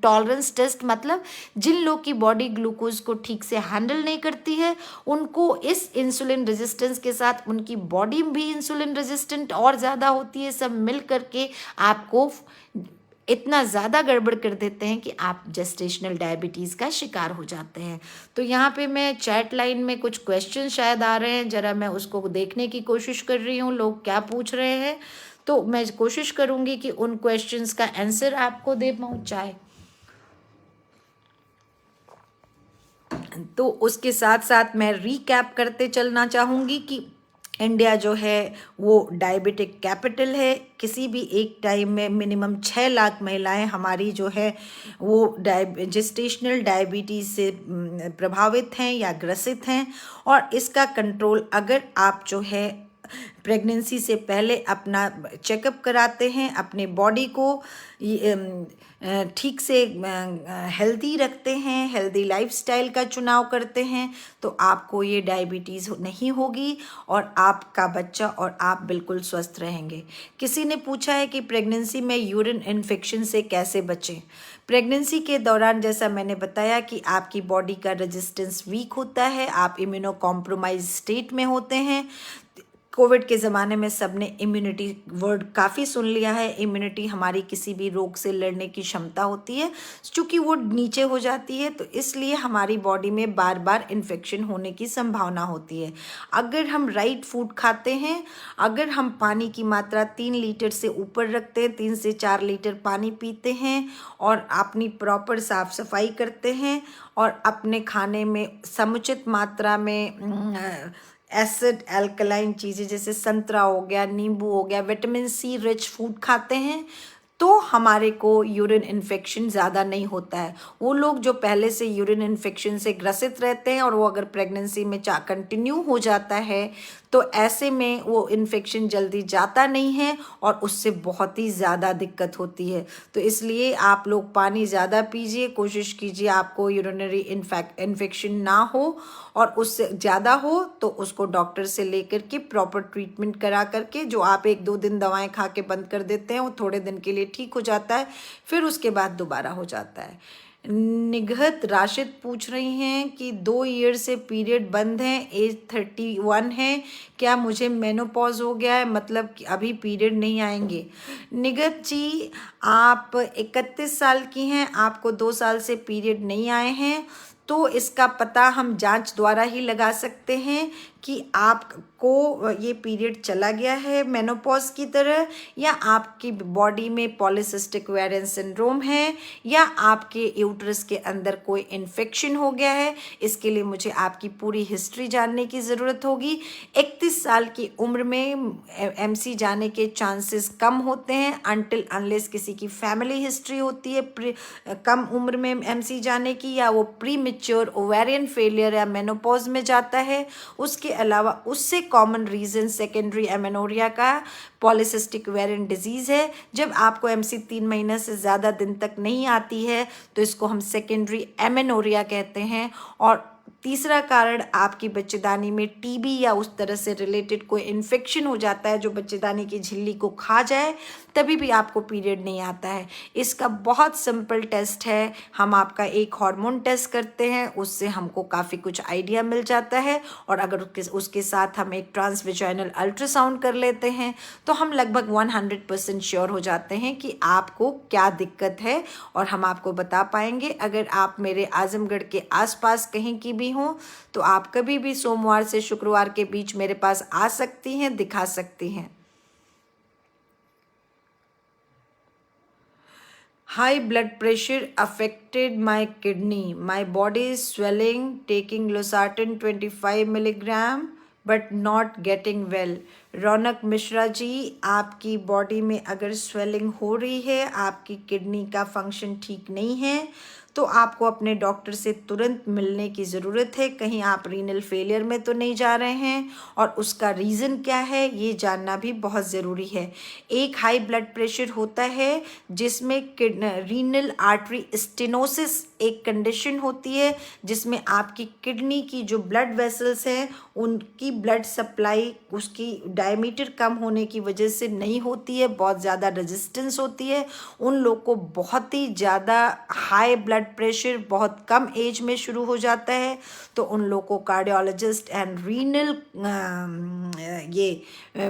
टॉलरेंस टेस्ट, मतलब जिन लोग की बॉडी ग्लूकोज को ठीक से हैंडल नहीं करती है, उनको इस इंसुलिन रेजिस्टेंस के साथ उनकी बॉडी भी इंसुलिन रेजिस्टेंट और ज़्यादा होती है, सब मिल करके आपको इतना ज़्यादा गड़बड़ कर देते हैं कि आप जेस्टेशनल डायबिटीज़ का शिकार हो जाते हैं। तो यहाँ पे मैं चैट लाइन में कुछ क्वेश्चन शायद आ रहे हैं, ज़रा मैं उसको देखने की कोशिश कर रही हूँ लोग क्या पूछ रहे हैं। तो मैं कोशिश करूँगी कि उन क्वेश्चंस का आंसर आपको दे पहुँचाए। तो उसके साथ साथ मैं रीकैप करते चलना चाहूँगी कि इंडिया जो है वो डायबिटिक कैपिटल है। किसी भी एक टाइम में मिनिमम 6 लाख महिलाएं हमारी जो है वो जेस्टेशनल डायबिटीज़ से प्रभावित हैं या ग्रसित हैं। और इसका कंट्रोल अगर आप जो है प्रेगनेंसी से पहले अपना चेकअप कराते हैं, अपने बॉडी को ठीक से हेल्दी रखते हैं, हेल्दी लाइफस्टाइल का चुनाव करते हैं, तो आपको ये डायबिटीज़ नहीं होगी और आपका बच्चा और आप बिल्कुल स्वस्थ रहेंगे। किसी ने पूछा है कि प्रेगनेंसी में यूरिन इन्फेक्शन से कैसे बचें। प्रेगनेंसी के दौरान जैसा मैंने बताया कि आपकी बॉडी का रेजिस्टेंस वीक होता है, आप इम्यूनो कॉम्प्रोमाइज स्टेट में होते हैं। कोविड के ज़माने में सबने इम्यूनिटी वर्ड काफ़ी सुन लिया है। इम्यूनिटी हमारी किसी भी रोग से लड़ने की क्षमता होती है, चूँकि वो नीचे हो जाती है तो इसलिए हमारी बॉडी में बार बार इन्फेक्शन होने की संभावना होती है। अगर हम राइट फूड खाते हैं, अगर हम पानी की मात्रा 3 लीटर से ऊपर रखते हैं, 3 से 4 लीटर पानी पीते हैं और अपनी प्रॉपर साफ़ सफाई करते हैं और अपने खाने में समुचित मात्रा में एसिड एल्कलाइन चीज़ें जैसे संतरा हो गया, नींबू हो गया, विटामिन सी रिच फूड खाते हैं, तो हमारे को यूरिन इन्फेक्शन ज़्यादा नहीं होता है। वो लोग जो पहले से यूरिन इन्फेक्शन से ग्रसित रहते हैं और वो अगर प्रेगनेंसी में कंटिन्यू हो जाता है तो ऐसे में वो इन्फेक्शन जल्दी जाता नहीं है और उससे बहुत ही ज़्यादा दिक्कत होती है। तो इसलिए आप लोग पानी ज़्यादा पीजिए, कोशिश कीजिए आपको यूरिनरी इन्फेक्शन ना हो, और उससे ज़्यादा हो तो उसको डॉक्टर से लेकर के प्रॉपर ट्रीटमेंट करा करके, जो आप 1-2 दिन दवाएं खा के बंद कर देते हैं वो थोड़े दिन के लिए ठीक हो जाता है, फिर उसके बाद दोबारा हो जाता है। निगहत राशिद पूछ रही हैं कि 2 ईयर से पीरियड बंद हैं, एज 31 है, क्या मुझे मेनोपॉज हो गया है, मतलब कि अभी पीरियड नहीं आएंगे? निगहत जी, आप 31 साल की हैं, आपको 2 साल से पीरियड नहीं आए हैं, तो इसका पता हम जांच द्वारा ही लगा सकते हैं कि आपको ये पीरियड चला गया है मेनोपॉज की तरह, या आपकी बॉडी में पॉलीसिस्टिक ओवेरियन सिंड्रोम है, या आपके यूट्रस के अंदर कोई इन्फेक्शन हो गया है। इसके लिए मुझे आपकी पूरी हिस्ट्री जानने की ज़रूरत होगी। 31 साल की उम्र में एमसी जाने के चांसेस कम होते हैं अनटिल अनलेस किसी की फैमिली हिस्ट्री होती है कम उम्र में एमसी जाने की, या वो प्री मैच्योर ओवेरियन फेलियर या मेनोपॉज में जाता है। उसके अलावा उससे कॉमन रीज़न सेकेंडरी एमेनोरिया का पॉलीसिस्टिक ओवेरियन डिजीज़ है। जब आपको एमसी 3 महीने से ज़्यादा दिन तक नहीं आती है तो इसको हम सेकेंडरी एमेनोरिया कहते हैं। और तीसरा कारण आपकी बच्चेदानी में टीबी या उस तरह से रिलेटेड कोई इन्फेक्शन हो जाता है जो बच्चेदानी की झिल्ली को खा जाए, तभी भी आपको पीरियड नहीं आता है। इसका बहुत सिंपल टेस्ट है, हम आपका एक हार्मोन टेस्ट करते हैं, उससे हमको काफ़ी कुछ आइडिया मिल जाता है, और अगर उसके साथ हम एक ट्रांसवेजाइनल अल्ट्रासाउंड कर लेते हैं तो हम लगभग 100% श्योर हो जाते हैं कि आपको क्या दिक्कत है, और हम आपको बता पाएंगे। अगर आप मेरे आजमगढ़ के आसपास कहीं की भी हों तो आप कभी भी सोमवार से शुक्रवार के बीच मेरे पास आ सकती हैं, दिखा सकती हैं। High blood pressure affected my kidney. My body is swelling, taking losartan 25 milligram but not getting well. रौनक मिश्रा जी, आपकी बॉडी में अगर स्वेलिंग हो रही है, आपकी किडनी का फंक्शन ठीक नहीं है, तो आपको अपने डॉक्टर से तुरंत मिलने की ज़रूरत है। कहीं आप रीनल फेलियर में तो नहीं जा रहे हैं, और उसका रीज़न क्या है ये जानना भी बहुत ज़रूरी है। एक हाई ब्लड प्रेशर होता है जिसमें रीनल आर्टरी स्टेनोसिस एक कंडीशन होती है, जिसमें आपकी किडनी की जो ब्लड वेसल्स हैं उनकी ब्लड सप्लाई उसकी डायमीटर कम होने की वजह से नहीं होती है, बहुत ज़्यादा रेजिस्टेंस होती है। उन लोग को बहुत ही ज़्यादा हाई ब्लड प्रेशर बहुत कम एज में शुरू हो जाता है, तो उन लोग को cardiologist and renal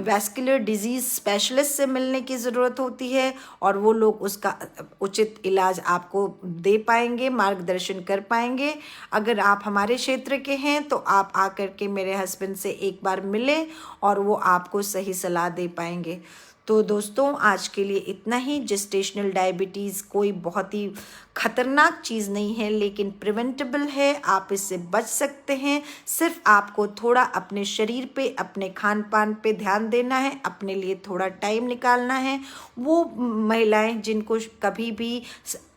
vascular disease specialist से मिलने की ज़रूरत होती है, और वो लोग उसका उचित इलाज आपको दे पाएंगे, मार्गदर्शन कर पाएंगे। अगर आप हमारे क्षेत्र के हैं तो आप आकर के मेरे हस्बैंड से एक बार मिलें और वो आपको सही सलाह दे पाएंगे। तो दोस्तों, आज के लिए इतना ही। जेस्टेशनल डायबिटीज़ कोई बहुत ही ख़तरनाक चीज़ नहीं है, लेकिन प्रिवेंटेबल है, आप इससे बच सकते हैं। सिर्फ आपको थोड़ा अपने शरीर पे, अपने खान पान पे ध्यान देना है, अपने लिए थोड़ा टाइम निकालना है। वो महिलाएं जिनको कभी भी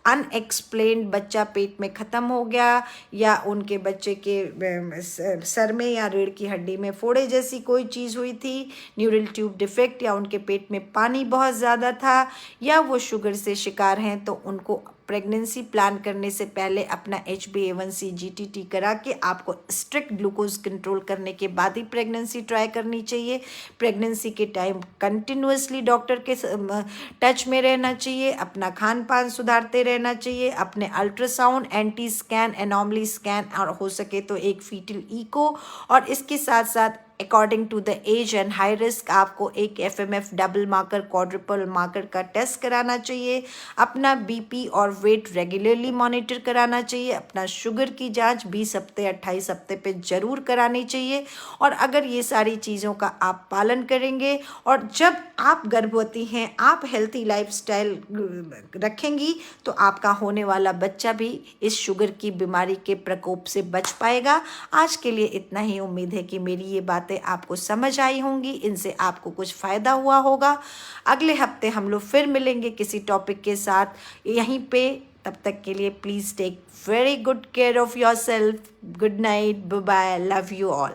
अनएक्सप्लेन्ड बच्चा पेट में ख़त्म हो गया, या उनके बच्चे के सर में या रीढ़ की हड्डी में फोड़े जैसी कोई चीज़ हुई थी, न्यूरल ट्यूब डिफेक्ट, या उनके पेट में पानी बहुत ज़्यादा था, या वो शुगर से शिकार हैं, तो उनको प्रेगनेंसी प्लान करने से पहले अपना HbA1c GTT करा के आपको स्ट्रिक्ट ग्लूकोज कंट्रोल करने के बाद ही प्रेगनेंसी ट्राई करनी चाहिए। प्रेगनेंसी के टाइम कंटिन्यूसली डॉक्टर के टच में रहना चाहिए, अपना खान पान सुधारते रहना चाहिए, अपने ultrasound, anti scan, anomaly scan, और हो सके तो एक फीटल इको, और इसके साथ साथ according to the age and high risk आपको एक FMF double marker, quadruple marker का टेस्ट कराना चाहिए। अपना BP और वेट रेगुलरली मॉनिटर कराना चाहिए। अपना शुगर की जांच 20 हफ्ते 28 हफ्ते पे ज़रूर करानी चाहिए। और अगर ये सारी चीज़ों का आप पालन करेंगे, और जब आप गर्भवती हैं आप हेल्थी लाइफस्टाइल रखेंगी, तो आपका होने वाला बच्चा भी इस शुगर की बीमारी के प्रकोप से बच पाएगा। आज के लिए इतना ही। उम्मीद है कि मेरी ये बातें बातें आपको समझ आई होंगी, इनसे आपको कुछ फ़ायदा हुआ होगा। अगले हफ्ते हम लोग फिर मिलेंगे किसी टॉपिक के साथ यहीं पे। तब तक के लिए please take very good care of yourself. Good night, bye bye, love you all.